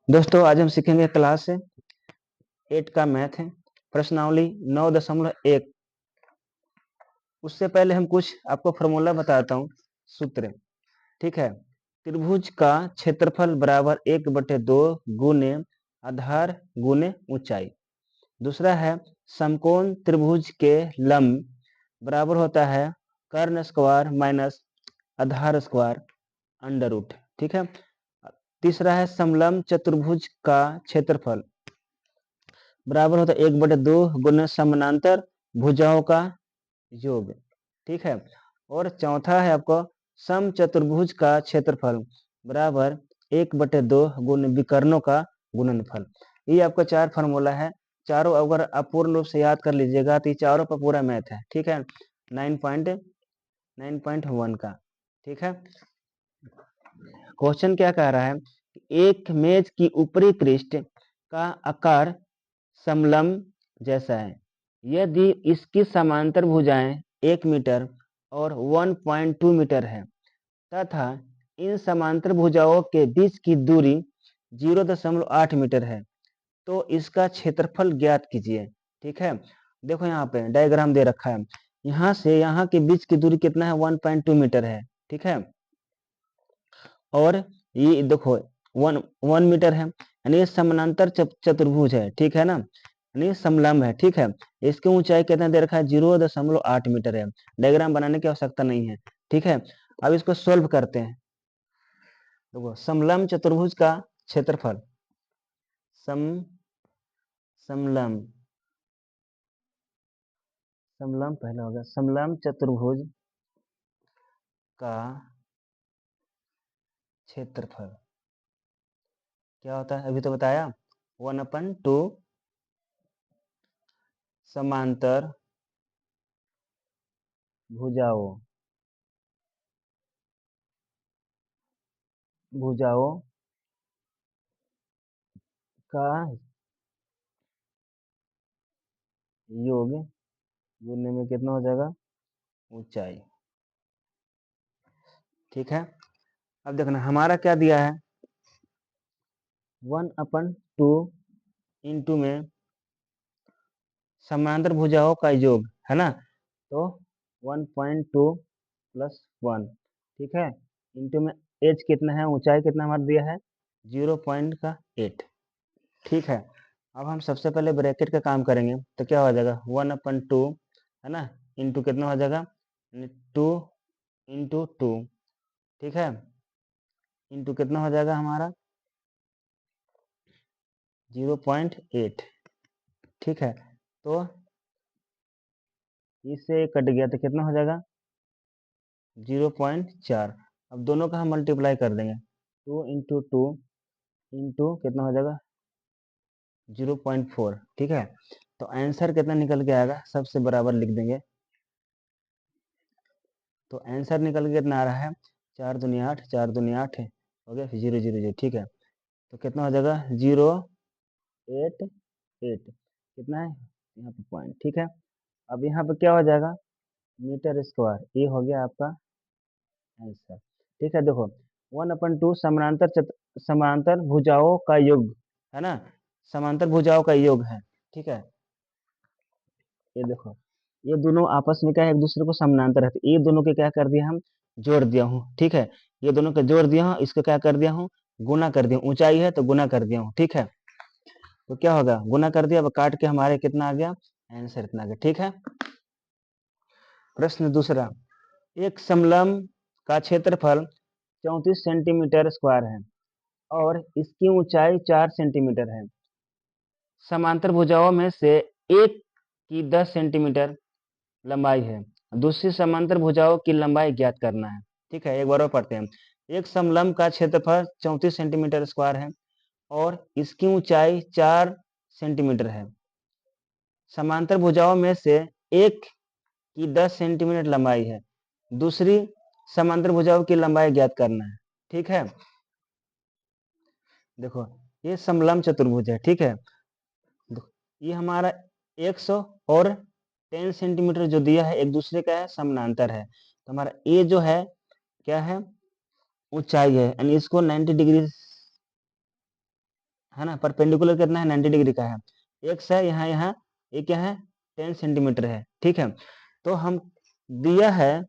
दोस्तों आज हम सीखेंगे क्लास 8 का मैथ है प्रश्नावली 9.1। उससे पहले हम कुछ आपको फॉर्मूला बताता हूँ, सूत्र। ठीक है, त्रिभुज का क्षेत्रफल बराबर 1/2 गुने आधार गुने ऊंचाई। दूसरा है समकोण त्रिभुज के लंब बराबर होता है कर्ण स्क्वायर माइनस आधार स्क्वायर अंडर रूट। ठीक है, तीसरा है समलंब चतुर्भुज का क्षेत्रफल बराबर होता है 1/2 गुना समानांतर भुजाओं का योग। ठीक है, और चौथा है आपको सम चतुर्भुज का क्षेत्रफल बराबर 1/2 गुना विकर्णों का गुणनफल। ये आपका 4 फार्मूला है। चारों अगर आप पूर्ण रूप से याद कर लीजिएगा तो ये चारों पर पूरा मैथ है। ठीक है, 9.1 का। ठीक है, क्वेश्चन क्या कह रहा है, एक मेज की ऊपरी पृष्ठ का आकार समलंब जैसा है यदि इसकी समांतर भुजाएं 1 मीटर और 1.2 मीटर है तथा इन समांतर भुजाओं के बीच की दूरी 0.8 मीटर है तो इसका क्षेत्रफल ज्ञात कीजिए। ठीक है, देखो यहाँ पे डायग्राम दे रखा है, यहाँ से यहाँ के बीच की दूरी कितना है 1.2 मीटर है। ठीक है, और ये देखो 1 मीटर है, यानी ये समानांतर चतुर्भुज है। ठीक है ना, यानी समलंब है। ठीक है, इसकी ऊंचाई कितना दे रखा है 0.8 मीटर है। डायग्राम बनाने की आवश्यकता नहीं है। ठीक है, अब इसको सोल्व करते हैं। देखो समलंब चतुर्भुज का क्षेत्रफल, समलंब समलंब पहले होगा समलंब चतुर्भुज का क्षेत्रफल क्या होता है, अभी तो बताया 1/2 समांतर भुजाओं भुजाओं का योग गुणने में कितना हो जाएगा ऊंचाई। ठीक है, अब देखना हमारा क्या दिया है 1/2 इंटू में समांतर भुजाओं का योग है ना, तो 1.2 प्लस 1। ठीक है, इंटू में एच कितना है, ऊंचाई कितना हमारा दिया है 0.8। ठीक है, अब हम सबसे पहले ब्रैकेट का काम करेंगे तो क्या हो जाएगा 1/2 है ना, इंटू कितना हो जाएगा 2 × 2। ठीक है, इंटू कितना हो जाएगा हमारा 0.8। ठीक है, तो इससे कट गया तो कितना हो जाएगा 0.4। अब दोनों का हम मल्टीप्लाई कर देंगे 2 × 2 इंटू कितना हो जाएगा 0.4। ठीक है, तो आंसर कितना निकल के आएगा सबसे बराबर लिख देंगे, तो आंसर निकल के कितना आ रहा है 4 दूनी 8, 4 दूनी 8 हो गया, फिर 0 0 0। ठीक है, तो कितना हो जाएगा 0.8 कितना है यहाँ पे पॉइंट। ठीक है, अब यहाँ पे क्या हो जाएगा मीटर स्क्वायर, ये हो गया आपका आंसर। ठीक है, देखो 1/2 समांतर भुजाओं का योग है ना, समांतर भुजाओं का योग है। ठीक है, ये देखो ये दोनों आपस में क्या है एक दूसरे को समानांतर है, तो ये दोनों के क्या कर दिया हम जोड़ दिया हूँ। ठीक है, ये दोनों के जोड़ दिया हूँ, इसको क्या कर दिया हूँ गुना कर दिया, ऊंचाई है तो गुना कर दिया हूँ। ठीक है, तो क्या होगा गुना कर दिया, अब काट के हमारे कितना आ गया आंसर इतना आ गया। ठीक है, प्रश्न दूसरा, एक समलंब का क्षेत्रफल 34 सेंटीमीटर स्क्वायर है और इसकी ऊंचाई 4 सेंटीमीटर है। समांतर भुजाओं में से एक की 10 सेंटीमीटर लंबाई है, दूसरी समांतर भुजाओं की लंबाई ज्ञात करना है। ठीक है, एक बार और पढ़ते हैं। एक समलंब का क्षेत्रफल 34 सेंटीमीटर स्क्वायर है और इसकी ऊंचाई 4 सेंटीमीटर है। समांतर भुजाओं में से एक की 10 सेंटीमीटर लंबाई है, दूसरी समांतर भुजाओं की लंबाई ज्ञात करना है। ठीक है, देखो ये समलंब चतुर्भुज है। ठीक है, ये हमारा 100 और 10 सेंटीमीटर जो दिया है एक दूसरे का है समानांतर है, तो हमारा ये जो है क्या है ऊंचाई है, यानी इसको 90 डिग्री है ना। परपेंडिकुलर कितना है 90 डिग्री का है। एक्स है यहाँ यहाँ, ये क्या है 10 सेंटीमीटर है, ठीक है। तो हम दिया है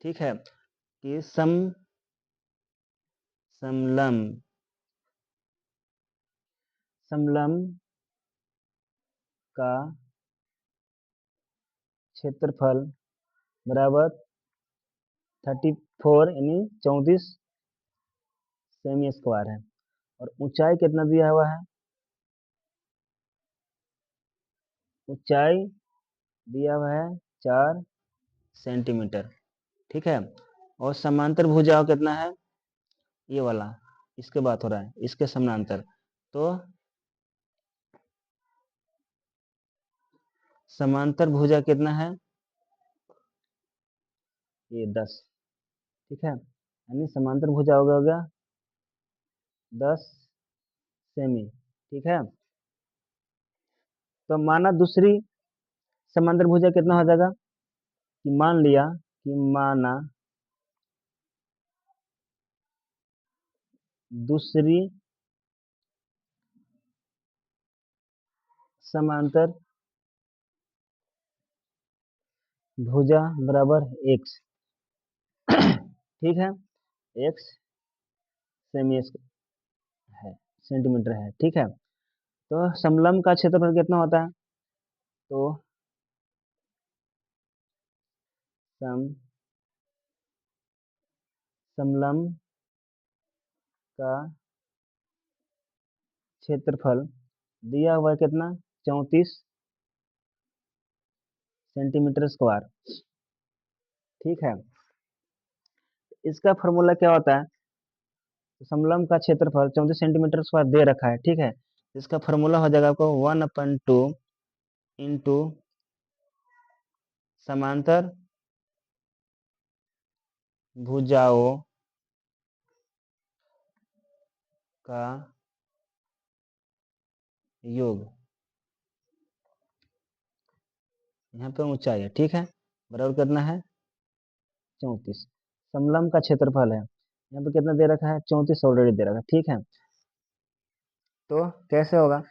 ठीक है कि समलम का क्षेत्रफल बराबर 34 यानी 34 सेमी स्क्वायर है, और ऊंचाई कितना दिया हुआ है, ऊंचाई दिया हुआ है 4 सेंटीमीटर, ठीक है। और समांतर भुजाओं कितना है, ये वाला, इसके बात हो रहा है, इसके समानांतर। तो समांतर भुजा कितना है, ये 10, ठीक है। यानी समांतर भुजा हो गया 10 सेमी, ठीक है। तो माना दूसरी समांतर भुजा कितना हो जाएगा, कि मान लिया कि माना दूसरी समांतर भुजा बराबर x, ठीक है, x सेमी है, सेंटीमीटर है, ठीक है। तो समलंब का क्षेत्रफल कितना होता है, तो समलंब का क्षेत्रफल दिया हुआ है कितना 34 सेंटीमीटर स्क्वायर, ठीक है। इसका फॉर्मूला क्या होता है, तो समलंब का क्षेत्रफल 34 सेंटीमीटर स्क्वायर दे रखा है, ठीक है। इसका फॉर्मूला हो जाएगा आपको 1/2 इंटू समांतर भुजाओं का योग, यहाँ पे ऊंचाई है, ठीक है, बराबर कितना है 34, समलंब का क्षेत्रफल है, यहाँ पे कितना दे रखा है 34 ऑलरेडी दे रखा है, ठीक है। तो कैसे होगा,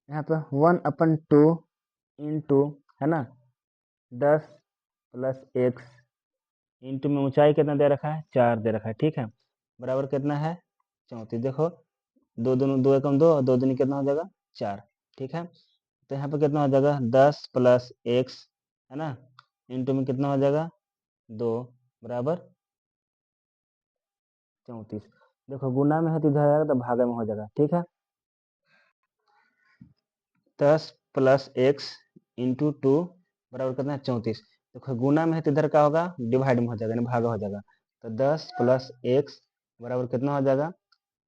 यहाँ पे 1/2 इंटू, है ना, 10 प्लस एक्स इंटू में ऊंचाई कितना दे रखा है 4 दे रखा है, ठीक है, बराबर कितना है 34। देखो दो दोनों, दो एकम दो, और दो दूनी कितना हो जाएगा 4, ठीक है। तो यहाँ पे कितना हो जाएगा 10 प्लस एक्स, है ना, इंटू में कितना हो जाएगा 2 बराबर 34। देखो गुना में है तो इधर आएगा तो भागा में हो जाएगा, ठीक है। 10 प्लस एक्स इंटू 2 बराबर कितना है 34। देखो गुना में है तो इधर क्या होगा डिवाइड में हो जाएगा, यानी भागा हो जाएगा। तो 10 प्लस एक्स बराबर कितना हो जाएगा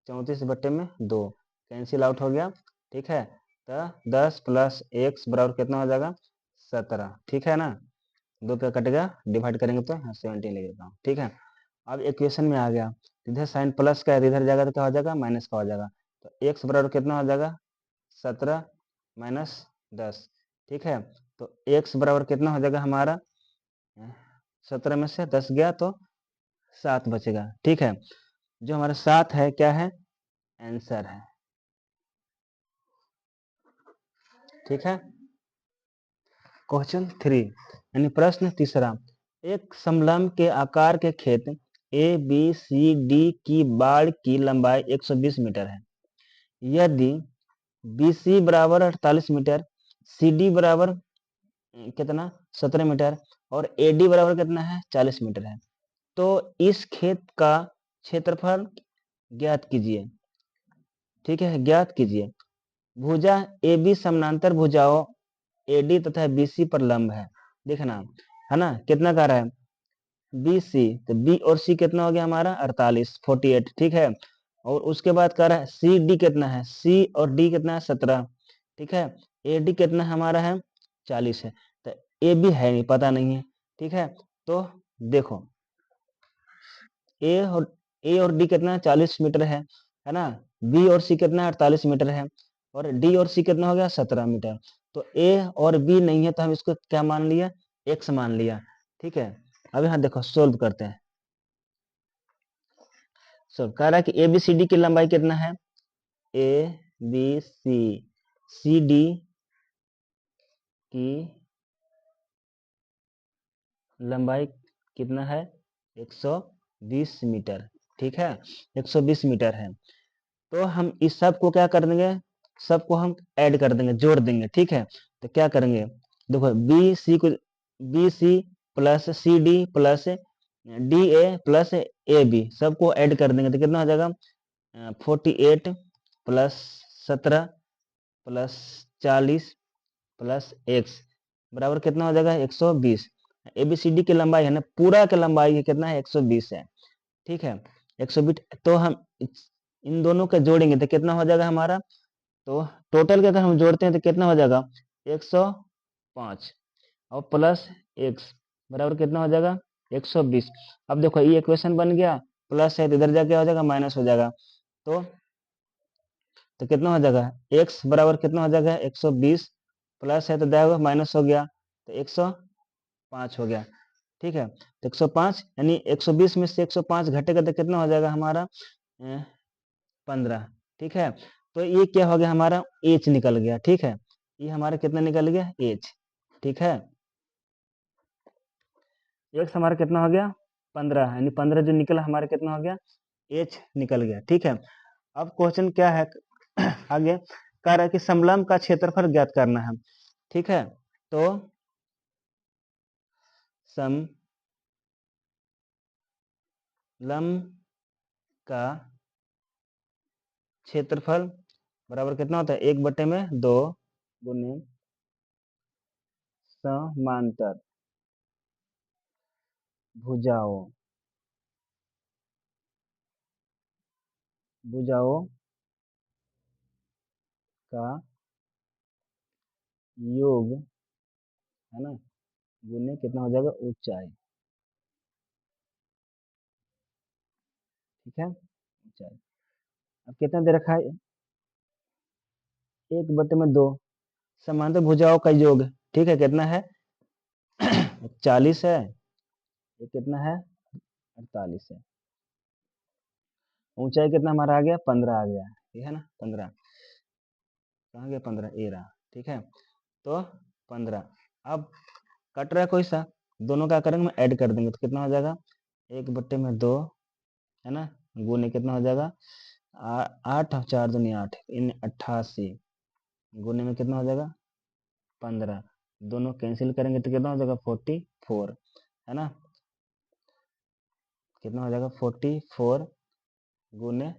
34/2, कैंसिल आउट हो गया, ठीक है। तो 10 प्लस एक्स बराबर कितना हो जाएगा 17, ठीक है ना, 2 पे कटेगा, डिवाइड करेंगे तो 17 लगेगा, ठीक है। अब इक्वेशन में आ गया, इधर साइन प्लस का है, इधर जाएगा तो क्या हो जाएगा माइनस का हो जाएगा। तो एक्स बराबर कितना हो जाएगा 17 माइनस 10, ठीक है। तो एक्स बराबर कितना हो जाएगा हमारा 17 में से 10 गया तो 7 बचेगा, ठीक है। जो हमारा 7 है क्या है, आंसर है, ठीक है। क्वेश्चन 3 यानी प्रश्न तीसरा, एक समलंब के आकार के खेत ए बी सी डी की बाड़ की लंबाई 120 मीटर है। यदि बी सी बराबर 48 मीटर, सी डी बराबर कितना 17 मीटर, और ए डी बराबर कितना है 40 मीटर है, तो इस खेत का क्षेत्रफल ज्ञात कीजिए, ठीक है, ज्ञात कीजिए। भुजा ए बी समानांतर भुजाओं एडी तथा बीसी पर लंब है, देखना, है ना, कितना का रहा है बी सी, तो बी और सी कितना हो गया हमारा 48, ठीक है। और उसके बाद कह रहा है सी डी कितना है, सी और डी कितना है 17, ठीक है। ए डी कितना हमारा है 40 है। तो ए बी है नहीं, पता नहीं है, ठीक है। तो देखो ए और डी कितना 40 मीटर है ना, बी और सी कितना 48 मीटर है, और डी और सी कितना हो गया 17 मीटर। तो ए और बी नहीं है तो हम इसको क्या मान लिया एक्स मान लिया, ठीक है। अब यहाँ देखो सोल्व करते हैं, सब कह रहा है कि ए बी सी डी की लंबाई कितना है, ए बी सी डी की लंबाई कितना है, 120 मीटर। ठीक है, 120 मीटर है। तो हम इस सब को क्या कर देंगे, सबको हम ऐड कर देंगे, जोड़ देंगे। ठीक है, तो क्या करेंगे, देखो बी सी को, B C plus C D plus D A plus A B सबको ऐड कर देंगे तो कितना हो जाएगा, 48 प्लस 17 प्लस 40 प्लस एक्स बराबर कितना हो जाएगा, 120। एबीसीडी की लंबाई है ना, पूरा की लंबाई है कितना है, 120 है। ठीक है, 120। तो हम इन दोनों का जोड़ेंगे तो कितना हो जाएगा हमारा, तो टोटल के अगर हम जोड़ते हैं तो कितना हो जाएगा, 105 और प्लस एक्स बराबर कितना हो जाएगा, 120। अब देखो ये इक्वेशन बन गया, प्लस है तो इधर जाके हो जाएगा माइनस हो जाएगा। तो कितना हो जाएगा, x बराबर कितना हो जाएगा, 120 प्लस है तो जाएगा माइनस हो गया तो 105 हो गया। ठीक है, तो 105 यानी 120 में से 105 घटेगा तो कितना हो जाएगा हमारा, 15। ठीक है, तो ये क्या हो गया हमारा, एच निकल गया। ठीक है, ये हमारा कितना निकल गया, एच। ठीक है, एक्स हमारा कितना हो गया, 15, यानी 15 जो निकला हमारा कितना हो गया, एच निकल गया। ठीक है, अब क्वेश्चन क्या है आगे कह रहा है कि समलंब का क्षेत्रफल ज्ञात करना है। ठीक है, तो समलंब का क्षेत्रफल बराबर कितना होता है, 1/2 गुने समांतर भुजाओं भुजाओं का योग है ना, गुने कितना हो जाएगा, ऊंचाई। ठीक है, ऊंचाई। अब कितना दे रखा है, 1/2 समांतर भुजाओं का योग। ठीक है, कितना है 40 है, ये कितना है 48 है। ऊंचाई कितना हमारा आ गया, 15 आ गया, ठीक है ना, 15 कहाँ गया, 15 ए रहा। ठीक है, तो 15। अब कट रहा है कोई सा, दोनों का करेंगे ऐड कर देंगे तो कितना हो जाएगा, 1/2 है ना, गुने कितना हो जाएगा, 8 4 दूनी 8 इन 88 गुने में कितना हो जाएगा, 15। दोनों कैंसिल करेंगे तो कितना हो जाएगा, 44 है ना, कितना हो जाएगा 44 गुने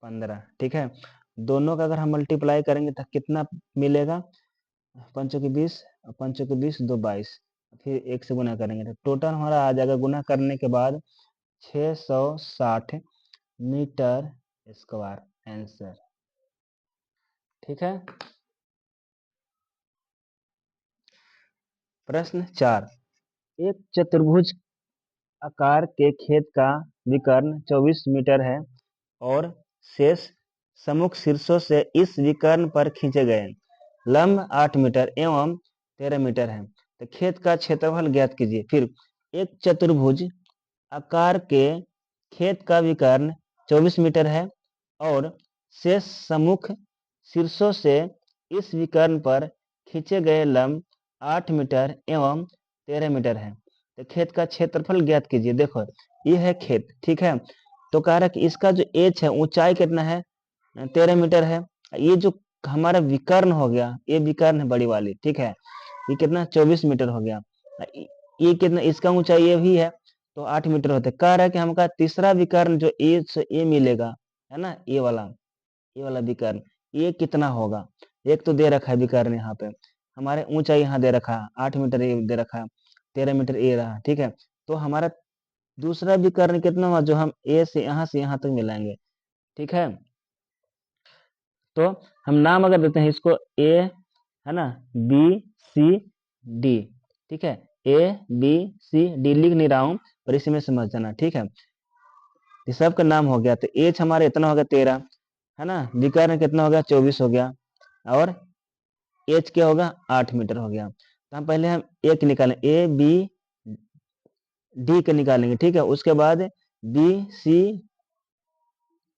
15। ठीक है, दोनों का अगर हम मल्टीप्लाई करेंगे तो कितना मिलेगा, 5 की 20 और 5 की 20 2 22, फिर एक से गुना करेंगे तो टोटल हमारा आ जाएगा, गुना करने के बाद 660 मीटर स्क्वायर आंसर। ठीक है, प्रश्न 4, एक चतुर्भुज आकार के खेत का विकर्ण 24 मीटर है और शेष सम्मुख शीर्षों से इस विकर्ण पर खींचे गए लंब 8 मीटर एवं 13 मीटर है, तो खेत का क्षेत्रफल ज्ञात कीजिए। फिर एक चतुर्भुज आकार के खेत का विकर्ण 24 मीटर है और शेष सम्मुख शीर्षों से इस विकर्ण पर खींचे गए लंब 8 मीटर एवं 13 मीटर है, तो खेत का क्षेत्रफल ज्ञात कीजिए। देखो ये है खेत। ठीक है, तो कह रहा है कि इसका जो एच है, ऊंचाई कितना है, 13 मीटर है। ये जो हमारा विकर्ण हो गया, ये विकर्ण है बड़ी वाली। ठीक है, ये कितना 24 मीटर हो गया, ये कितना, इसका ऊंचाई ये भी है तो 8 मीटर होता है। कह रहा है कि हमका तीसरा विकर्ण जो ए से ए मिलेगा है ना, ये वाला विकर्ण ये कितना होगा। एक तो दे रखा है विकर्ण यहाँ पे, हमारे ऊंचाई यहाँ दे रखा है 8 मीटर ये दे रखा है, 13 मीटर ए रहा। ठीक है, तो हमारा दूसरा विकर्ण कितना हुआ, जो हम ए से यहाँ तक मिलाएंगे। ठीक है, तो हम नाम अगर देते हैं इसको ए है ना, बी सी डी। ठीक है, ए बी सी डी लिख नहीं रहा हूं पर इसी में समझ जाना। ठीक है, ये सब का नाम हो गया, तो एच हमारे इतना हो गया 13 है ना, विकर्ण कितना हो गया 24 हो गया और एच क्या होगा 8 मीटर हो गया। तो हम पहले हम एक निकालें, ए बी डी के निकालेंगे। ठीक है, उसके बाद B C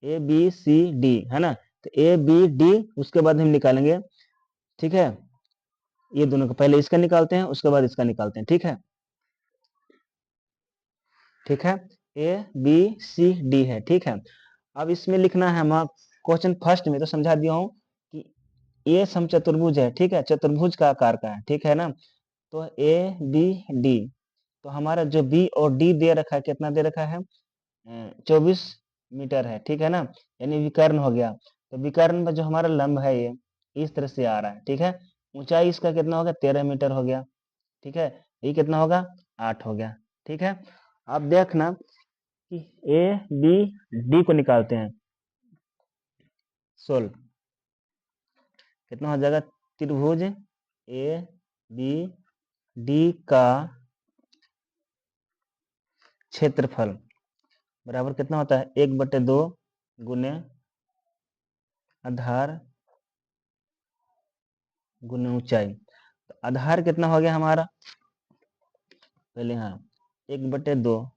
A B C D है ना, तो ए बी डी उसके बाद हम निकालेंगे, ठीक है। ये दोनों का पहले इसका निकालते हैं, उसके बाद इसका निकालते हैं, ठीक है। ठीक है, ए बी सी डी है, ठीक है। अब इसमें लिखना है, हम क्वेश्चन फर्स्ट में तो समझा दिया हूं कि ये समचतुर्भुज है, ठीक है, चतुर्भुज का आकार का है, ठीक है ना। तो ए बी डी, तो हमारा जो बी और डी दे रखा है, कितना दे रखा है, 24 मीटर है, ठीक है ना, यानी विकर्ण हो गया। तो विकर्ण में जो हमारा लंब है ये इस तरह से आ रहा है, ठीक है। ऊंचाई इसका कितना होगा, 13 मीटर हो गया, ठीक है। ये कितना होगा, 8 हो गया, ठीक है। अब देखना कि ए बी डी को निकालते हैं, सोल्व कितना हो जाएगा, त्रिभुज ए बी डी का क्षेत्रफल बराबर कितना होता है, 1/2 गुने आधार गुने ऊंचाई। तो आधार कितना हो गया हमारा, पहले हाँ 1/2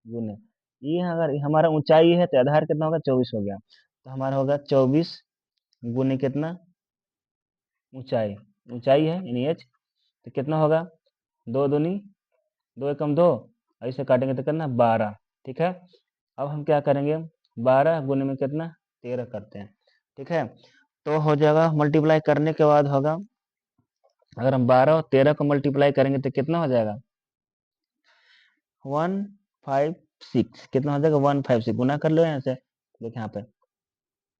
गुने, ये अगर हमारा ऊंचाई है तो आधार कितना होगा, 24 हो गया। तो हमारा होगा 24 गुने कितना, ऊंचाई, ऊंचाई है यानी एच, तो कितना होगा, 2 दूनी 2 एकम 2, ऐसे काटेंगे तो कितना 12, ठीक है। अब हम क्या करेंगे, 12 गुने में कितना 13 करते हैं, ठीक है। तो हो जाएगा, मल्टीप्लाई करने के बाद होगा, अगर हम 12 और 13 को मल्टीप्लाई करेंगे तो कितना हो जाएगा, 156, कितना हो जाएगा 156, गुना कर लो यहाँ से, देखिए यहाँ पे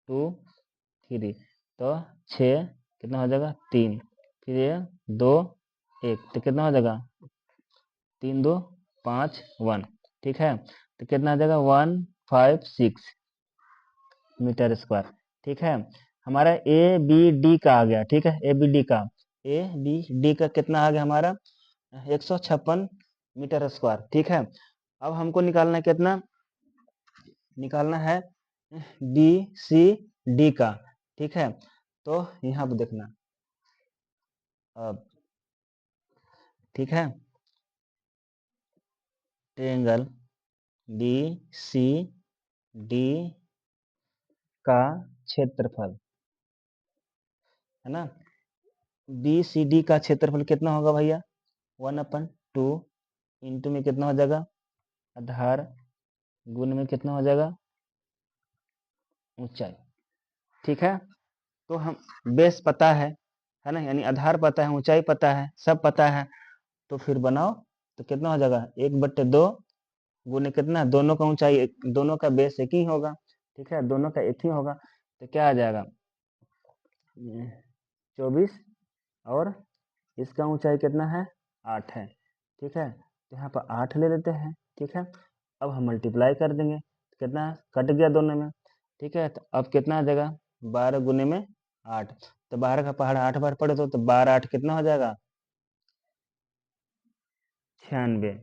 2 3, तो 6 कितना हो जाएगा 3, फिर ये 2 1, तो कितना हो जाएगा 3 2 5 1, ठीक है। तो कितना आ जाएगा 156 मीटर स्क्वायर, ठीक है। हमारा ए बी डी का आ गया, ठीक है, ए बी डी का, ए बी डी का कितना आ गया हमारा 156 मीटर स्क्वायर, ठीक है। अब हमको निकालना है कितना, निकालना है बी सी डी का, ठीक है। तो यहाँ पे देखना अब, ठीक है, ट्रायंगल बी सी डी का क्षेत्रफल है ना, बी सी डी का क्षेत्रफल कितना होगा भैया, 1/2 इंटू में कितना हो जाएगा, आधार गुण में कितना हो जाएगा, ऊंचाई, ठीक है। तो हम बेस पता है ना, यानी आधार पता है, ऊंचाई पता है, सब पता है, तो फिर बनाओ, तो कितना हो जाएगा 1/2 गुने कितना, दोनों का ऊंचाई दोनों का बेस एक ही होगा, ठीक है, दोनों का एक ही होगा, तो क्या आ जाएगा 24, और इसका ऊंचाई कितना है 8 है, ठीक है। तो यहाँ पर 8 ले लेते हैं, ठीक है। अब हम मल्टीप्लाई कर देंगे, कितना कट गया दोनों में, ठीक है। तो अब कितना आ जाएगा 12 गुने में 8, तो 12 का पहाड़ 8 बार पढ़े तो 12 8 कितना हो जाएगा 96,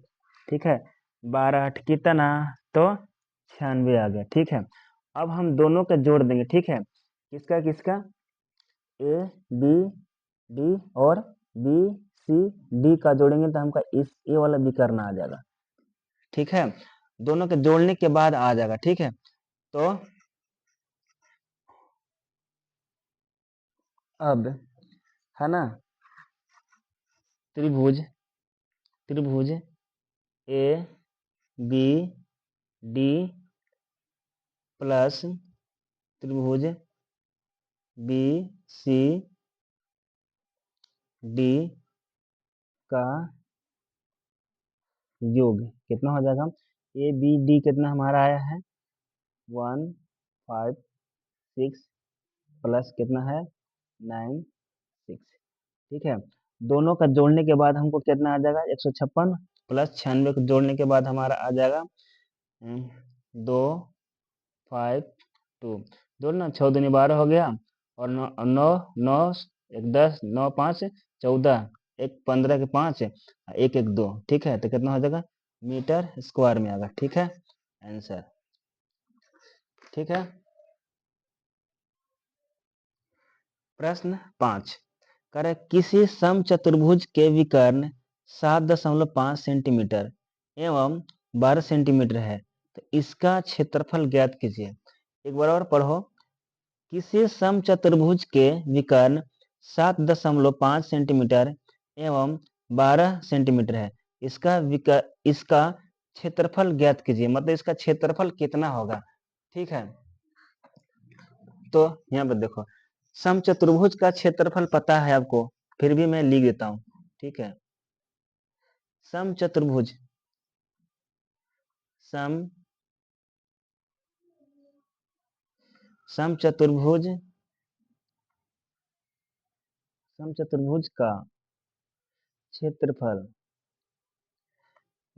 ठीक है। 12 8 कितना, तो 96 आ गया, ठीक है। अब हम दोनों का जोड़ देंगे, ठीक है, किसका किसका, ए बी डी और बी सी डी का जोड़ेंगे तो हमका इस ए वाला विकर्ण आ जाएगा, ठीक है। दोनों के जोड़ने के बाद आ जाएगा, ठीक है। तो अब है ना, त्रिभुज त्रिभुज ए बी डी प्लस त्रिभुज बी सी डी का योग कितना हो जाएगा, ए बी डी कितना हमारा आया है 156 प्लस कितना है 96, ठीक है। दोनों का जोड़ने के बाद हमको कितना आ जाएगा 156 प्लस 96 को जोड़ने के बाद हमारा आ जाएगा 252, जोड़ना 6 दूनी 12 हो गया, और 9 9 9 1 10 9 5 14, एक 15 के 5, एक 1 2, ठीक है। तो कितना हो जाएगा मीटर स्क्वायर में आएगा, ठीक है आंसर, ठीक है। प्रश्न 5 करे, किसी समचतुर्भुज के विकर्ण 7.5 सेंटीमीटर एवं 12 सेंटीमीटर है, तो इसका क्षेत्रफल ज्ञात कीजिए। एक बार और पढ़ो। किसी समचतुर्भुज के विकर्ण 7.5 सेंटीमीटर एवं 12 सेंटीमीटर है। इसका क्षेत्रफल ज्ञात कीजिए, मतलब इसका क्षेत्रफल कितना होगा। ठीक है, तो यहाँ पर देखो, समचतुर्भुज का क्षेत्रफल पता है आपको, फिर भी मैं लिख देता हूं। ठीक है, समचतुर्भुज, समचतुर्भुज समचतुर्भुज का क्षेत्रफल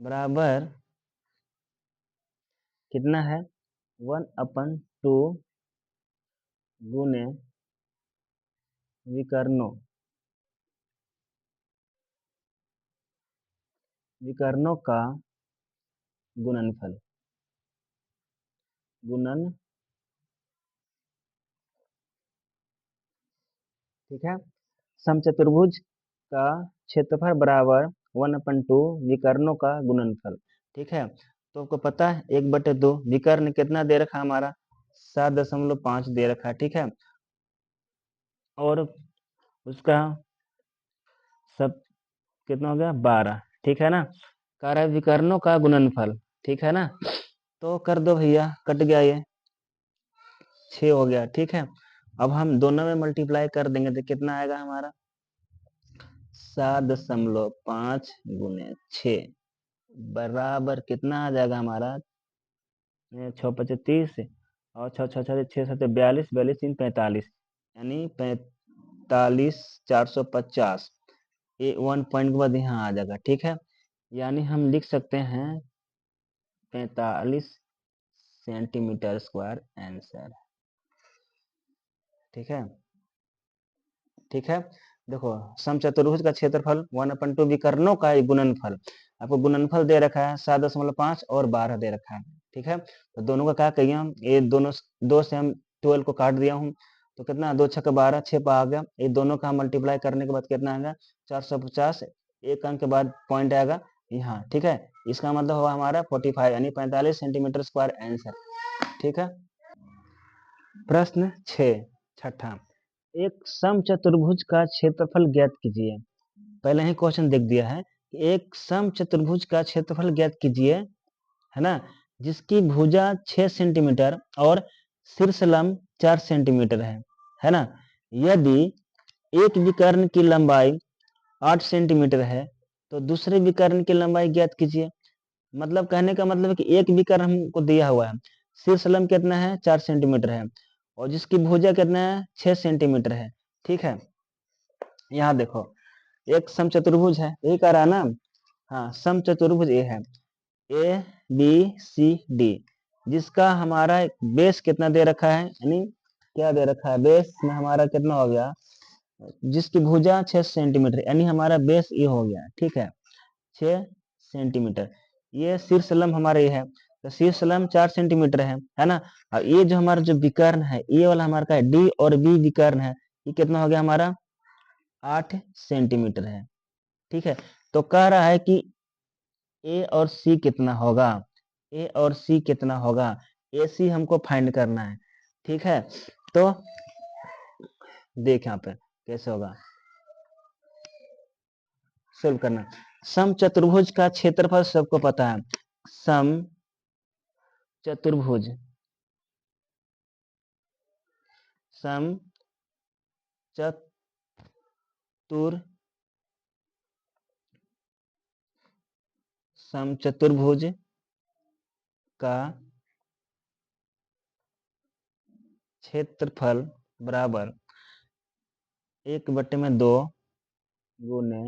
बराबर कितना है, 1/2 गुने विकर्णों का गुणनफल। ठीक है, समचतुर्भुज का क्षेत्रफल बराबर 1/2 विकर्णों का गुणनफल। ठीक है, तो आपको पता है 1/2 विकर्ण कितना दे रखा हमारा, 7.5 दे रखा है। ठीक है, और उसका सब कितना हो गया, 12। ठीक है ना, कार्य विकर्णों का गुणनफल। ठीक है ना, तो कर दो भैया, कट गया, ये 6 हो गया। ठीक है, अब हम दोनों में मल्टीप्लाई कर देंगे तो कितना आएगा हमारा, 7.5 गुने 6 बराबर कितना आ जाएगा हमारा, 6×5 = 30 और 6×6 = 6 × 7 = 42, 42×3 = 45, यानी 45,450। ये 1 पॉइंट के बाद यहाँ आ जाएगा। ठीक है, यानी हम लिख सकते हैं 45 सेंटीमीटर स्क्वायर आंसर। ठीक है, ठीक है, देखो समचतुर्भुज का क्षेत्रफल 1/2 विकर्णों का गुणनफल, आपको गुणनफल दे रखा है 7.5 और 12 दे रखा है। ठीक है, तो दोनों का क्या कहिए हम, ये दोनों 2 से हम 12 को काट दिया हूँ, तो कितना, 2 × 6 = 12, 6 आ गया। ये दोनों का मल्टीप्लाई करने के बाद कितना आएगा, 450। एक अंक के बाद पॉइंट आएगा यहाँ। ठीक है, इसका मतलब हुआ हमारा 45, यानी 45 सेंटीमीटर स्क्वायर आंसर। ठीक है, प्रश्न 6 छठा, एक समचतुर्भुज का क्षेत्रफल ज्ञात कीजिए। पहले ही क्वेश्चन देख दिया है, एक समचतुर्भुज का क्षेत्रफल ज्ञात कीजिए, है ना, जिसकी भुजा 6 सेंटीमीटर और शीर्ष लंब 4 सेंटीमीटर है ना। यदि एक विकर्ण की लंबाई 8 सेंटीमीटर है तो दूसरे विकर्ण की लंबाई ज्ञात कीजिए। मतलब कहने का मतलब है कि एक विकर्ण हमको दिया हुआ है, शीर्ष लंब कितना है, 4 सेंटीमीटर है, और जिसकी भुजा कितना है, 6 सेंटीमीटर है। ठीक है, यहाँ देखो एक समचतुर्भुज है, यही कह रहा है ना। हाँ, समचतुर्भुज ये है, ए बी सी डी, जिसका हमारा बेस कितना दे रखा है, यानी क्या दे रखा है, बेस में हमारा कितना हो गया, जिसकी भुजा 6 सेंटीमीटर, यानी हमारा बेस ये हो गया। ठीक है, 6 सेंटीमीटर। ये शीर्ष लंब हमारा ये है, तो शीर्ष लंब 4 सेंटीमीटर है ना। और ये जो हमारा जो विकर्ण है, ये वाला हमारा का डी और बी विकर्ण है, ये कितना हो गया हमारा, 8 सेंटीमीटर है। ठीक है, तो कह रहा है कि ए और सी कितना होगा, ए और सी कितना होगा, ए सी हमको फाइंड करना है। ठीक है, तो देख यहाँ पे कैसे होगा, सोल्व करना। समचतुर्भुज का क्षेत्रफल सबको पता है, सम चतुर्भुज सम समचतुर्भुज का क्षेत्रफल बराबर 1/2 गुने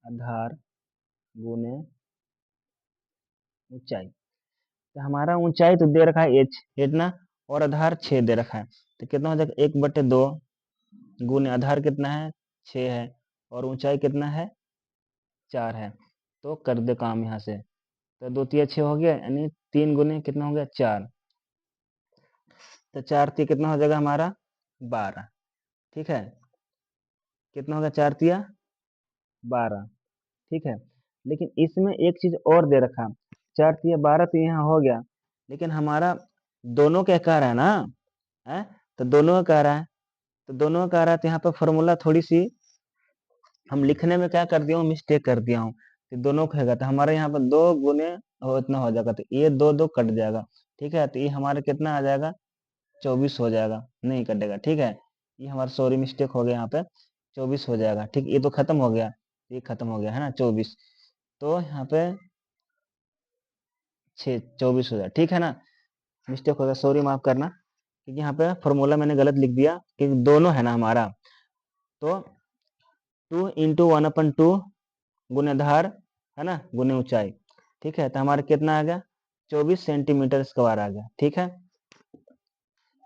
आधार गुने ऊंचाई। तो हमारा ऊंचाई तो दे रखा है h इतना, और आधार 6 दे रखा है, तो कितना हो जाएगा, 1/2 गुने आधार कितना है, 6 है, और ऊंचाई कितना है, 4 है। तो कर दे काम यहाँ से, तो 2 × 6 हो गया, यानी 3 गुने कितना हो गया, 4, तो 4 × 3 कितना हो जाएगा हमारा, 12। ठीक है, कितना होगा, 4 × 3 = 12। ठीक है, लेकिन इसमें एक चीज और दे रखा, 4 × 3 = 12, तो यहाँ हो गया, लेकिन हमारा दोनों क्या कह रहा है ना, है तो दोनों का कह रहा है, तो दोनों का कह रहा है, तो यहाँ पे फॉर्मूला थोड़ी सी हम लिखने में क्या कर दिया हूँ, मिस्टेक कर दिया हूँ। तो दोनों कहेगा तो हमारे यहाँ पर 2 गुने हो इतना हो जाएगा, तो ये 2 2 कट जाएगा, ठीक है। तो ये हमारे कितना आ जाएगा, 24 हो जाएगा, नहीं कटेगा, ठीक है। ये हमारा सॉरी मिस्टेक हो गया, यहाँ पे 24 हो जाएगा, ठीक। ये तो खत्म हो गया, ये खत्म हो गया है ना 24, तो यहाँ पे 24 हो जाएगा, ठीक है ना। मिस्टेक हो गया, सॉरी माफ करना, क्योंकि यहाँ पे फॉर्मूला मैंने गलत लिख दिया, क्योंकि दोनों है ना हमारा। तो 2 इंटू 1/2 गुने आधार, है ना, गुने ऊंचाई, ठीक है। तो हमारा कितना आ गया, 24 सेंटीमीटर स्क्वायर आ गया, ठीक है।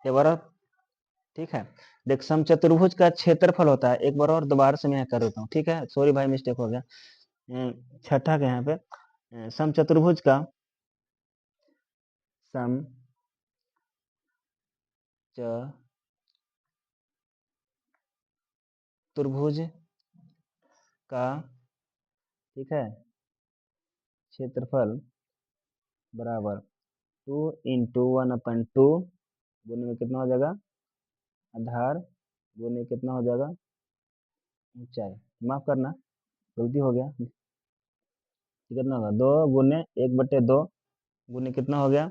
ये बार, ठीक है। देख समचतुर्भुज का क्षेत्रफल होता है, एक बार और दोबारा से मैं कर देता हूँ, ठीक है, सॉरी भाई मिस्टेक हो गया। छठा के यहाँ पे समचतुर्भुज का समचतुर्भुज का, ठीक है, क्षेत्रफल बराबर 2 इंटू 1/2 गुने में कितना हो जाएगा, आधार गुने कितना हो जाएगा, ऊंचाई। माफ करना, गलती हो गया, कितना होगा, 2 गुने 1/2 गुने कितना हो गया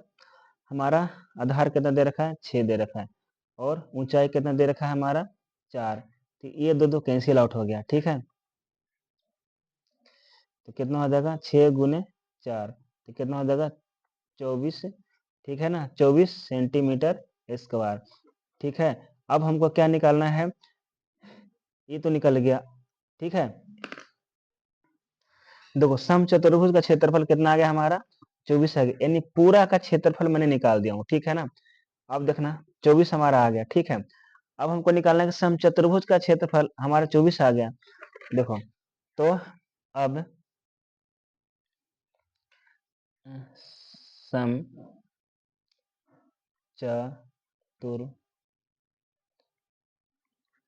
हमारा, आधार कितना दे रखा है, 6 दे रखा है, और ऊंचाई कितना दे रखा है हमारा, 4। तो ये दो दो कैंसिल आउट हो गया, ठीक है। तो कितना हो जाएगा, 6 गुने 4, तो कितना हो जाएगा 24, ठीक है ना, 24 सेंटीमीटर स्क्वायर, ठीक है। अब हमको क्या निकालना है, ये तो निकल गया, ठीक है। देखो समचतुर्भुज का क्षेत्रफल कितना आ गया हमारा, 24 आ गया, यानी पूरा का क्षेत्रफल मैंने निकाल दिया हूँ, ठीक है ना। अब देखना 24 हमारा आ गया, ठीक है। अब हमको निकालना है कि समचतुर्भुज का क्षेत्रफल हमारा 24 आ गया, देखो। तो अब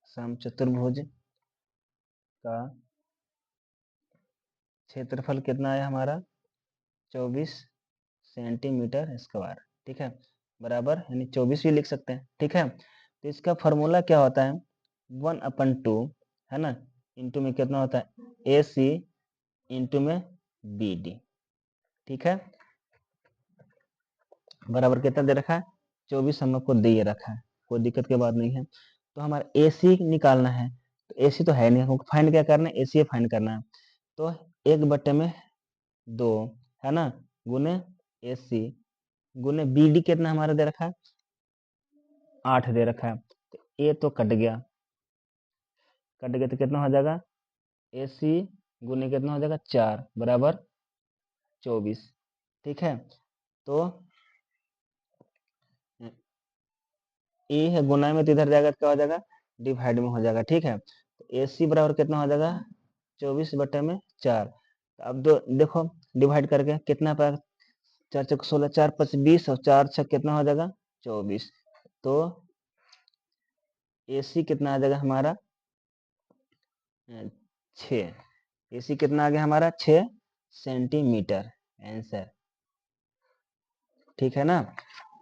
समचतुर्भुज का क्षेत्रफल कितना आया हमारा, 24 सेंटीमीटर स्क्वायर, ठीक है, बराबर, यानी 24 भी लिख सकते हैं, ठीक है। तो इसका फॉर्मूला क्या होता है, 1/2, है ना, इंटू में कितना होता है AC इंटू में BD, ठीक है, बराबर कितना दे रखा है, 24 हम आपको दे रखा है, कोई दिक्कत की बात नहीं है। तो हमारा AC निकालना है, तो AC तो है नहीं, हमको फाइंड क्या करना है, AC फाइंड करना है। तो 1/2, है ना, गुने AC गुने BD कितना हमारा दे रखा है, 8 दे रखा है। तो ये तो कट गया, कट गया तो कितना हो जाएगा, AC गुने कितना हो जाएगा 4 बराबर 24, ठीक है। तो ए है गुना में, तो इधर जाएगा तो क्या हो जाएगा, डिवाइड में हो जाएगा, ठीक है। तो AC बराबर कितना हो जाएगा, 24/4। तो अब देखो डिवाइड करके कितना पाएगा, 4 चौक 16, 4 5 20, और 4 छक कितना हो जाएगा 24। तो AC कितना आ जाएगा हमारा 6, AC कितना आ गया हमारा 6 सेंटीमीटर, आंसर, ठीक है ना।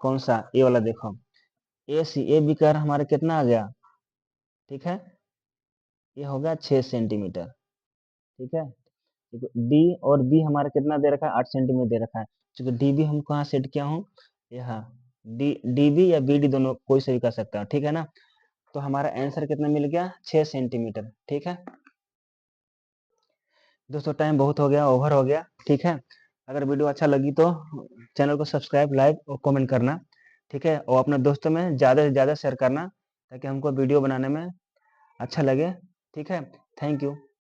कौन सा, ये वाला देखो, AC ए बी कर हमारा कितना आ गया, ठीक है, ये होगा 6 सेंटीमीटर, ठीक है। डी और बी हमारा कितना दे रखा है, 8 सेंटीमीटर दे रखा है, क्योंकि डी बी हम कहाँ सेट किया हूँ, यहाँ डी बी या बी डी दोनों कोई से भी कर सकता है, ठीक है ना। तो हमारा आंसर कितना मिल गया, 6 सेंटीमीटर, ठीक है। दोस्तों टाइम बहुत हो गया, ओवर हो गया, ठीक है। अगर वीडियो अच्छा लगी तो चैनल को सब्सक्राइब, लाइक और कमेंट करना, ठीक है, और अपने दोस्तों में ज़्यादा से ज़्यादा शेयर करना, ताकि हमको वीडियो बनाने में अच्छा लगे, ठीक है। Thank you.